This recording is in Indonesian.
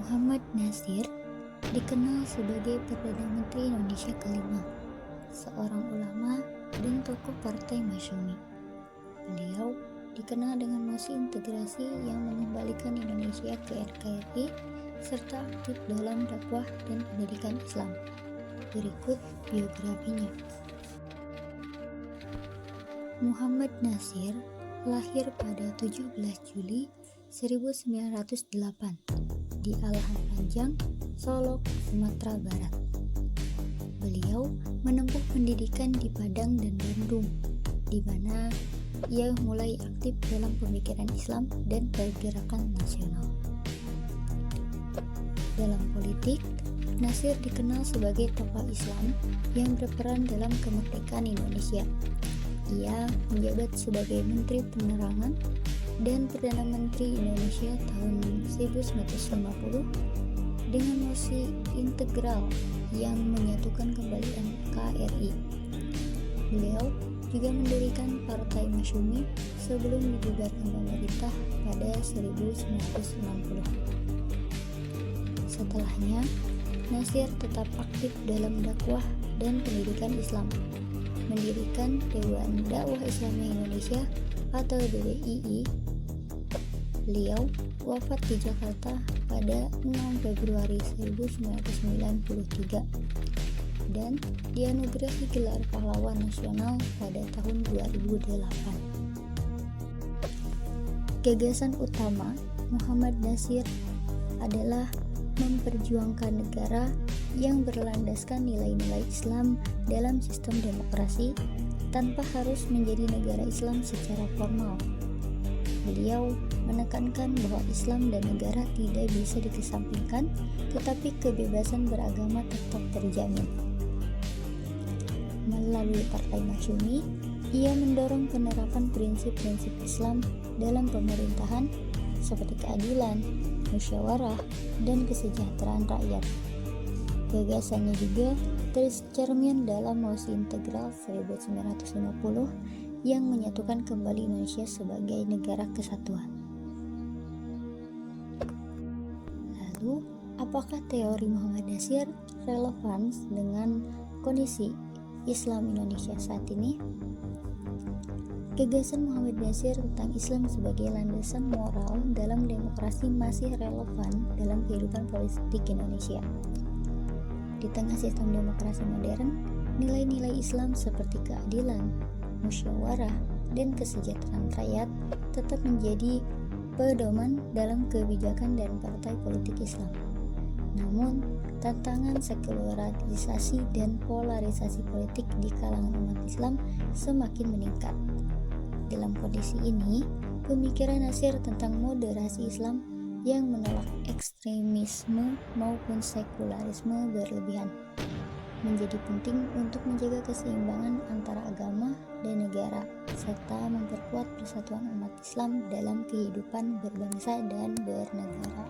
Muhammad Natsir dikenal sebagai Perdana Menteri Indonesia kelima, seorang ulama dan tokoh Partai Masyumi. Beliau dikenal dengan mosi integrasi yang mengembalikan Indonesia ke NKRI serta aktif dalam dakwah dan pendidikan Islam. Berikut biografinya. Muhammad Natsir lahir pada 17 Juli 1908 di Alahan Panjang, Solok, Sumatera Barat. Beliau menempuh pendidikan di Padang dan Bandung, di mana ia mulai aktif dalam pemikiran Islam dan pergerakan nasional. Dalam politik, Natsir dikenal sebagai tokoh Islam yang berperan dalam kemerdekaan Indonesia. Ia menjabat sebagai Menteri Penerangan dan Perdana Menteri Indonesia tahun 1950 dengan mosi integral yang menyatukan kembali NKRI. Beliau juga mendirikan Partai Masyumi sebelum dibubarkan pemerintah pada 1960. Setelahnya, Natsir tetap aktif dalam dakwah dan pendidikan Islam, mendirikan Dewan Dakwah Islamiyah Indonesia atau DDII. Beliau wafat di Jakarta pada 6 Februari 1993 dan dianugerahi gelar pahlawan nasional pada tahun 2008. Gagasan utama Muhammad Natsir adalah memperjuangkan negara yang berlandaskan nilai-nilai Islam dalam sistem demokrasi tanpa harus menjadi negara Islam secara formal. Beliau menekankan bahwa Islam dan negara tidak bisa dikesampingkan, tetapi kebebasan beragama tetap terjamin. Melalui Partai Masyumi, ia mendorong penerapan prinsip-prinsip Islam dalam pemerintahan seperti keadilan, musyawarah, dan kesejahteraan rakyat. Gagasannya juga tercermin dalam mosi integral 1950 yang menyatukan kembali Indonesia sebagai negara kesatuan. Lalu, apakah teori Muhammad Natsir relevan dengan kondisi Islam Indonesia saat ini? Gagasan Muhammad Natsir tentang Islam sebagai landasan moral dalam demokrasi masih relevan dalam kehidupan politik Indonesia. Di tengah sistem demokrasi modern, nilai-nilai Islam seperti keadilan, musyawarah, dan kesejahteraan rakyat tetap menjadi pedoman dalam kebijakan dan partai politik Islam. Namun, tantangan sekularisasi dan polarisasi politik di kalangan umat Islam semakin meningkat. Dalam kondisi ini, pemikiran Natsir tentang moderasi Islam yang menolak ekstremisme maupun sekularisme berlebihan menjadi penting untuk menjaga keseimbangan antara agama dan negara, serta memperkuat persatuan umat Islam dalam kehidupan berbangsa dan bernegara.